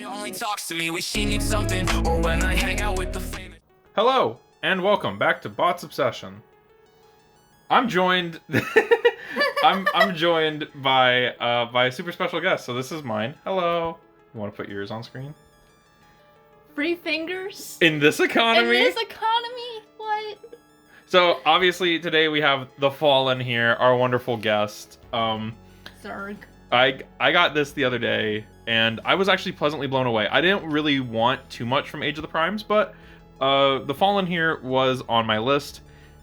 only talks to me when she needs something, or when I hang out with the famous. Hello, and welcome back to Bots Obsession. I'm joined I'm joined by a super special guest, so this is mine. Hello. You want to put yours on screen? Free fingers? In this economy? In this economy? What? So, obviously, today we have the Fallen here, our wonderful guest. Zerg. I got this the other day, and I was actually pleasantly blown away. I didn't really want too much from Age of the Primes, but the Fallen here was on my list.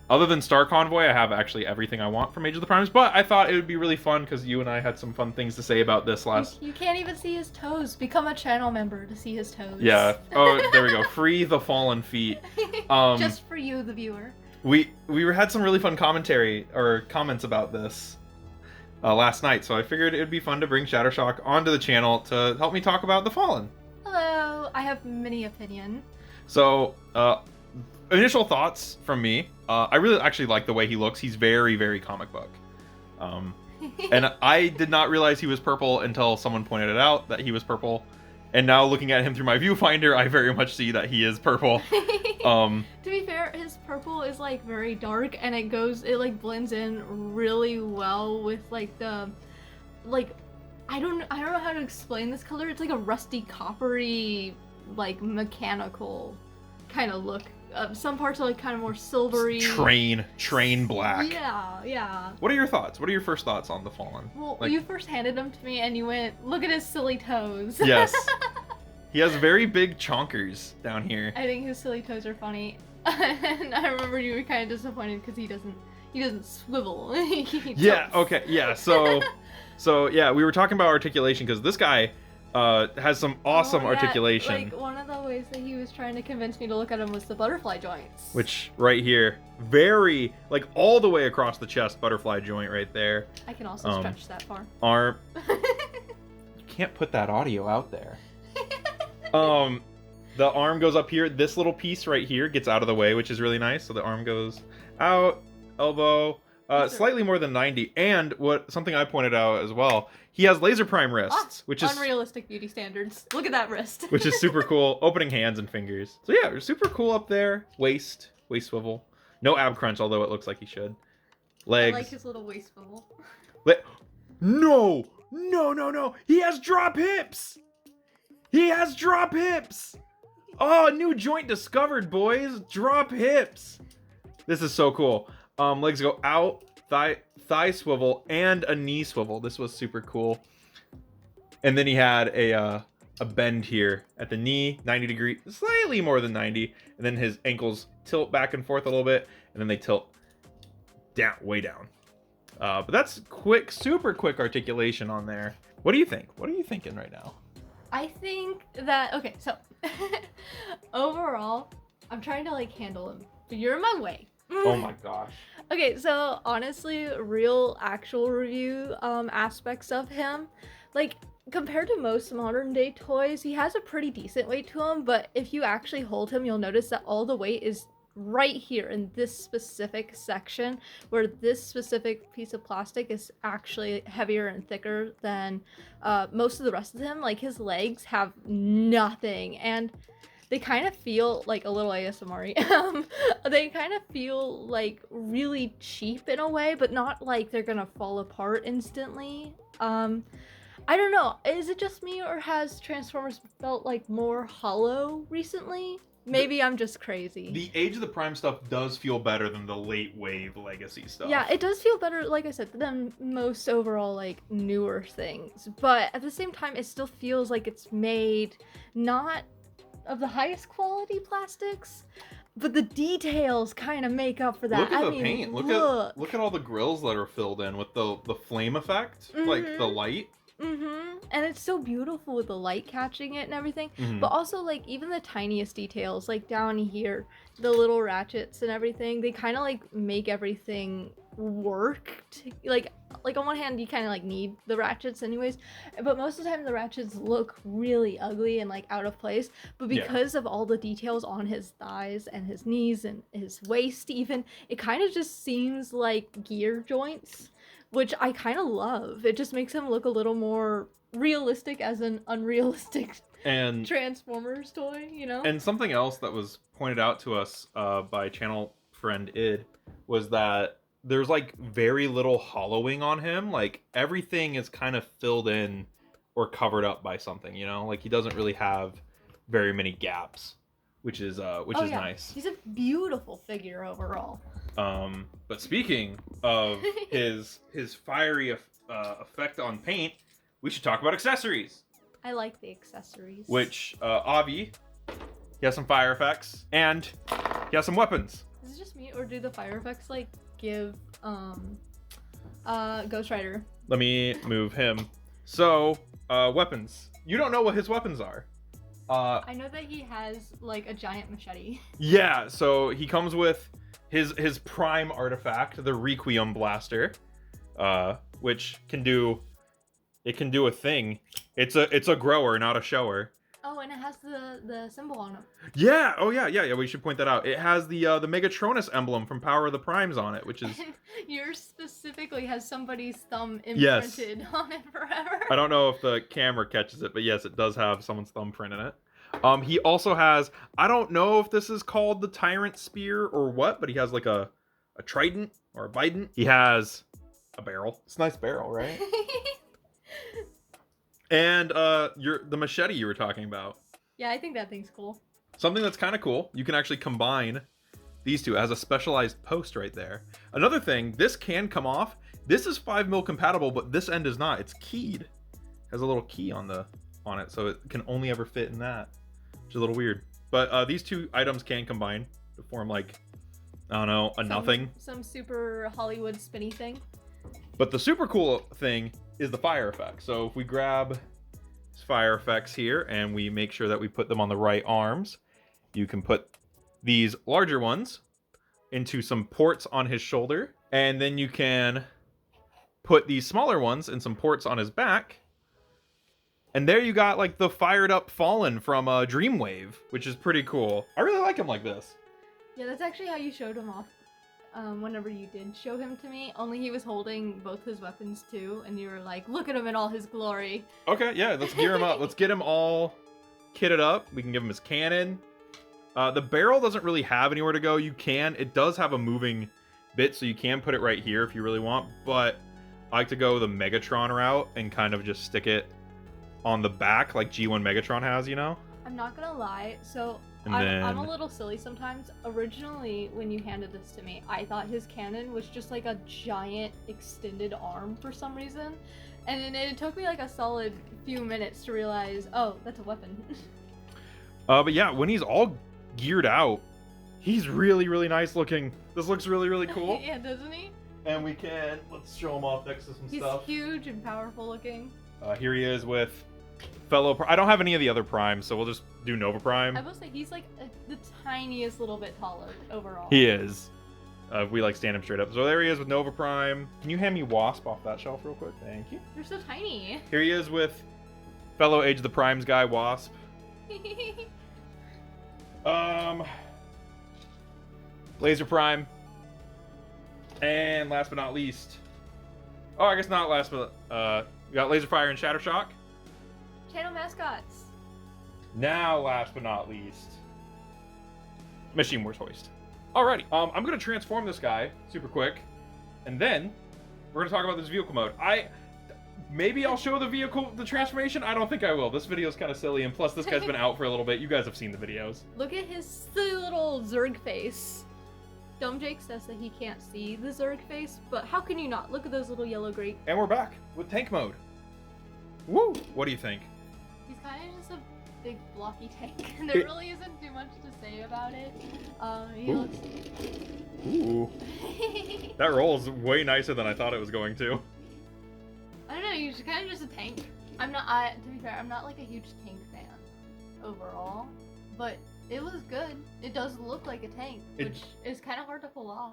Other than Star Convoy, I have actually everything I want from Age of the Primes, but I thought it would be really fun because you and I had some fun things to say about this last... You can't even see his toes. Become a channel member to see his toes. Yeah. Oh, there we go. Free the Fallen feet. Just for you, the viewer. We had some really fun commentary or comments about this last night, so I figured it would be fun to bring Shattershock onto the channel to help me talk about the Fallen. Hello. I have many opinion. So, initial thoughts from me. I really actually like the way he looks. He's very, very comic book. And I did not realize he was purple until someone pointed it out that he was purple. And now looking at him through my viewfinder, I very much see that he is purple. To be fair, his purple is like very dark, and it like blends in really well with like the, like, I don't know how to explain this color. It's like a rusty coppery, like mechanical kind of look. Some parts are like kind of more silvery. Train black. Yeah. What are your thoughts? What are your first thoughts on the Fallen? Well, you first handed them to me and you went, look at his silly toes. Yes. He has very big chonkers down here. I think his silly toes are funny. And I remember you were kind of disappointed because he doesn't swivel. Yeah, okay. Yeah. So yeah, we were talking about articulation because this guy has some awesome articulation. Like, one of the ways that he was trying to convince me to look at him was the butterfly joints. Which, right here, very, like, all the way across the chest, butterfly joint right there. I can also stretch that far. Arm. You can't put that audio out there. The arm goes up here. This little piece right here gets out of the way, which is really nice. So the arm goes out, elbow, slightly more than 90. And something I pointed out as well, he has laser prime wrists, which is unrealistic beauty standards. Look at that wrist. Which is super cool. Opening hands and fingers. So yeah, super cool up there. Waist swivel. No ab crunch, although it looks like he should. Legs. I like his little waist swivel. No. He has drop hips. Oh, new joint discovered, boys. Drop hips. This is so cool. Legs go out, thigh swivel, and a knee swivel. This was super cool. And then he had a bend here at the knee, 90 degree, slightly more than 90. And then his ankles tilt back and forth a little bit, and then they tilt down, way down. But that's quick, super quick articulation on there. What do you think? What are you thinking right now? I think that, okay, so overall, I'm trying to like handle him, but you're in my way. Oh my gosh. Okay, so honestly, real actual review aspects of him, like compared to most modern day toys, he has a pretty decent weight to him, but if you actually hold him, you'll notice that all the weight is right here in this specific section, where this specific piece of plastic is actually heavier and thicker than most of the rest of him. Like, his legs have nothing, and they kind of feel like a little ASMR. They kind of feel like really cheap in a way, but not like they're gonna fall apart instantly. I don't know, is it just me, or has Transformers felt like more hollow recently? Maybe I'm just crazy. The Age of the Prime stuff does feel better than the late wave legacy stuff. Yeah, it does feel better, like I said, than most overall, like, newer things. But at the same time, it still feels like it's made not of the highest quality plastics, but the details kind of make up for that. Look at the paint. Look at all the grills that are filled in with the flame effect, like the light. And it's so beautiful with the light catching it and everything. But also, like, even the tiniest details, like down here, the little ratchets and everything, they kind of like make everything work. Like on one hand, you kind of like need the ratchets anyways, but most of the time the ratchets look really ugly and like out of place. But because of all the details on his thighs and his knees and his waist even, it kind of just seems like gear joints, which I kind of love. It just makes him look a little more realistic as an unrealistic And Transformers toy, you know? And something else that was pointed out to us by channel friend Id was that there's like very little hollowing on him. Like everything is kind of filled in or covered up by something, you know? Like he doesn't really have very many gaps, which is nice. He's a beautiful figure overall. But speaking of his fiery effect on paint, we should talk about accessories. I like the accessories. Which Avi, he has some fire effects and he has some weapons. Is it just me, or do the fire effects like give Ghost Rider? Let me move him. So weapons. You don't know what his weapons are. I know that he has like a giant machete. Yeah. So he comes with his prime artifact, the Requiem Blaster, which can do a thing. It's a grower, not a shower. Oh, and it has the symbol on it. Yeah. Oh yeah. We should point that out. It has the Megatronus emblem from Power of the Primes on it, which is. Yours specifically has somebody's thumb imprinted on it forever. I don't know if the camera catches it, but yes, it does have someone's thumbprint in it. He also has. I don't know if this is called the Tyrant Spear or what, but he has like a trident or a bident. He has a barrel. It's a nice barrel, right? And the machete you were talking about. Yeah, I think that thing's cool. Something that's kind of cool. You can actually combine these two as a specialized post right there. Another thing, this can come off. This is 5mm compatible, but this end is not. It's keyed. Has a little key on it, so it can only ever fit in that, which is a little weird. But these two items can combine to form like, I don't know, nothing. Some super Hollywood spinny thing. But the super cool thing is the fire effect. So if we grab his fire effects here and we make sure that we put them on the right arms, you can put these larger ones into some ports on his shoulder, and then you can put these smaller ones in some ports on his back. And there you got like the fired up Fallen from Dreamwave, which is pretty cool. I really like him like this. Yeah, that's actually how you showed him off. Whenever you did show him to me, only he was holding both his weapons too, and you were like, look at him in all his glory. Okay, yeah, let's gear him up. Let's get him all kitted up. We can give him his cannon. The barrel doesn't really have anywhere to go. It does have a moving bit, so you can put it right here if you really want, but I like to go the Megatron route and kind of just stick it on the back like G1 Megatron has, you know? I'm not gonna lie, so And I'm a then- little silly sometimes. Originally, when you handed this to me, I thought his cannon was just like a giant extended arm for some reason. And then it took me like a solid few minutes to realize, oh, that's a weapon. But yeah, when he's all geared out, he's really, really nice looking. This looks really, really cool. Yeah, doesn't he? And let's show him off next to some He's stuff. huge and powerful looking. Here he is with I don't have any of the other primes, so we'll just do Nova Prime. I will say he's like the tiniest little bit taller overall. He is. We like stand him straight up. So there he is with Nova Prime. Can you hand me Wasp off that shelf real quick? Thank you. You're so tiny. Here he is with fellow Age of the Primes guy, Wasp. Laser Prime. And last but not least. Oh, I guess not last, but we got Laser Fire and Shatter Shock. Channel mascots. Now, last but not least, Machine Wars Hoist. Alrighty, I'm gonna transform this guy super quick, and then we're gonna talk about this vehicle mode. Maybe I'll show the transformation. I don't think I will. This video is kind of silly, and plus this guy's been out for a little bit. You guys have seen the videos. Look at his silly little Zerg face. Dumb Jake says that he can't see the Zerg face, but how can you not? Look at those little yellow grate. And we're back with tank mode. Woo! What do you think? He's kind of just a big blocky tank, and there really isn't too much to say about it. He Ooh. looks... Ooh. That roll is way nicer than I thought it was going to. I don't know, he's kind of just a tank. To be fair, I'm not like a huge tank fan overall, but it was good. It does look like a tank, which is kind of hard to pull off.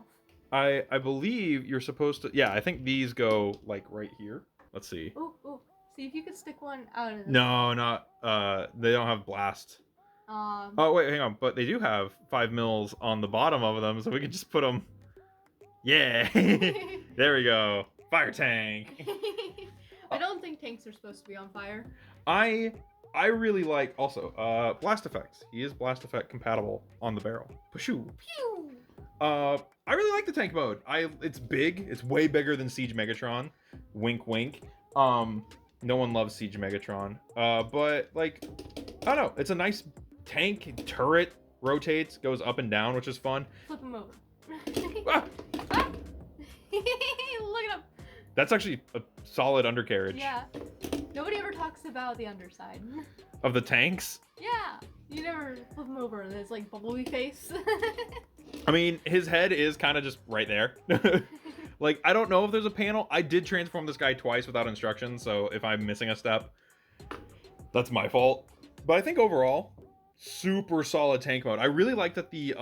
I believe you're supposed to... Yeah, I think these go, like, right here. Let's see. Ooh. See if you could stick one out of the... No, not... They don't have blast. Oh, wait, hang on. But they do have 5 mils on the bottom of them, so we can just put them... Yeah! There we go. Fire tank. I don't think tanks are supposed to be on fire. I really like also blast effects. He is blast effect compatible on the barrel. Pashoo. Pew! I really like the tank mode. It's big. It's way bigger than Siege Megatron. Wink, wink. No one loves Siege Megatron. But like, I don't know. It's a nice tank turret. Rotates, goes up and down, which is fun. Flip him over. Ah! Ah! Look at him. That's actually a solid undercarriage. Yeah. Nobody ever talks about the underside. Of the tanks. Yeah. You never flip him over and it's like bubbly face. I mean, his head is kind of just right there. Like, I don't know if there's a panel. I did transform this guy twice without instructions, so if I'm missing a step, that's my fault. But I think overall, super solid tank mode. I really like that the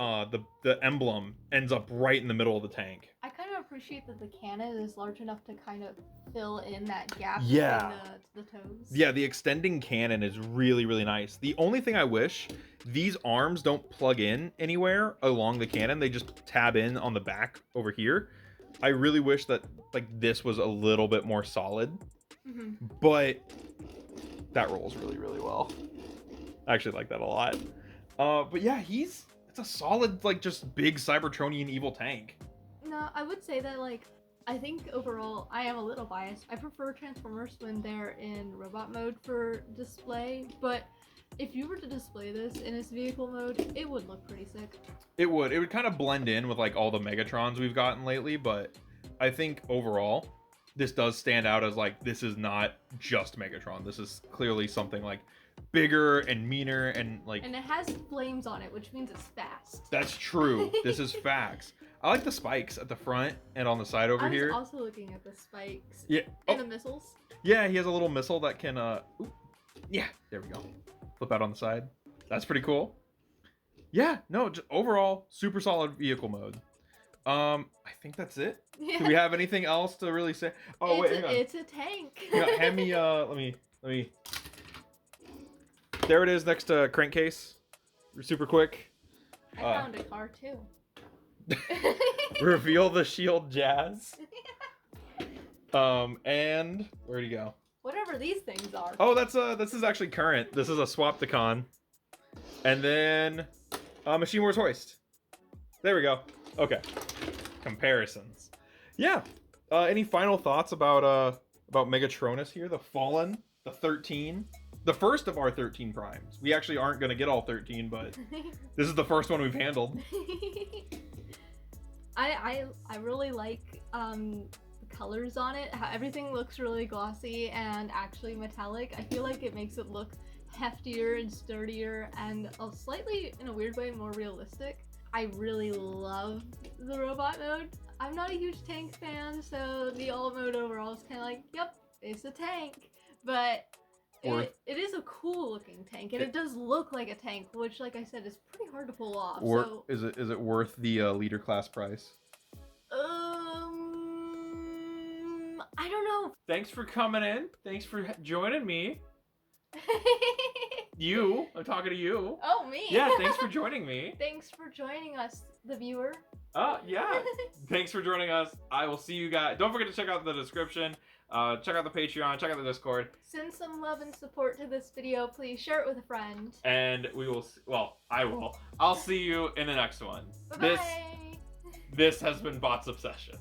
emblem ends up right in the middle of the tank. I kind of appreciate that the cannon is large enough to kind of fill in that gap Yeah. between the toes. Yeah, the extending cannon is really, really nice. The only thing I wish, these arms don't plug in anywhere along the cannon. They just tab in on the back over here. I really wish that like this was a little bit more solid. Mm-hmm. But that rolls really, really well. I actually like that a lot. But yeah, it's a solid, like, just big Cybertronian evil tank. No, I would say that, like, I think overall, I am a little biased. I prefer Transformers when they're in robot mode for display, but if you were to display this in its vehicle mode, it would look pretty sick. It would kind of blend in with, like, all the Megatrons we've gotten lately, but I think overall, this does stand out as, like, this is not just Megatron. This is clearly something, like, bigger and meaner and like, and it has flames on it, which means it's fast. That's true. This is facts. I like the spikes at the front and on the side over here. I was also looking at the spikes. Yeah. And the missiles. Yeah, he has a little missile that can yeah, there we go. Flip out on the side. That's pretty cool. Yeah, no, just overall super solid vehicle mode. I think that's it. Yeah. Do we have anything else to really say? Oh, wait, hang on. It's a tank. Hang on, hand me let me There it is next to crankcase. Super quick. I found a car too. Reveal the shield jazz. And where'd he go? Whatever these things are. Oh, this is actually current. This is a Swapticon. And then Machine Wars Hoist. There we go. Okay. Comparisons. Yeah. Any final thoughts about Megatronus here? The Fallen, the 13. The first of our 13 primes. We actually aren't going to get all 13, but this is the first one we've handled. I really like the colors on it. How everything looks really glossy and actually metallic. I feel like it makes it look heftier and sturdier and slightly, in a weird way, more realistic. I really love the robot mode. I'm not a huge tank fan, so the all mode overall is kind of like, yep, it's a tank. But it is a cool looking tank, and it does look like a tank, which, like I said, is pretty hard to pull off. Or so, is it worth the leader class price? I don't know. Thanks for coming in. Thanks for joining me. I'm talking to you. Oh, me. Yeah, thanks for joining me. Thanks for joining us, the viewer. Yeah. Thanks for joining us. I will see you guys. Don't forget to check out the description. Check out the Patreon. Check out the Discord. Send some love and support to this video. Please share it with a friend. And we will. I will. I'll see you in the next one. Bye-bye. This has been Bots Obsession.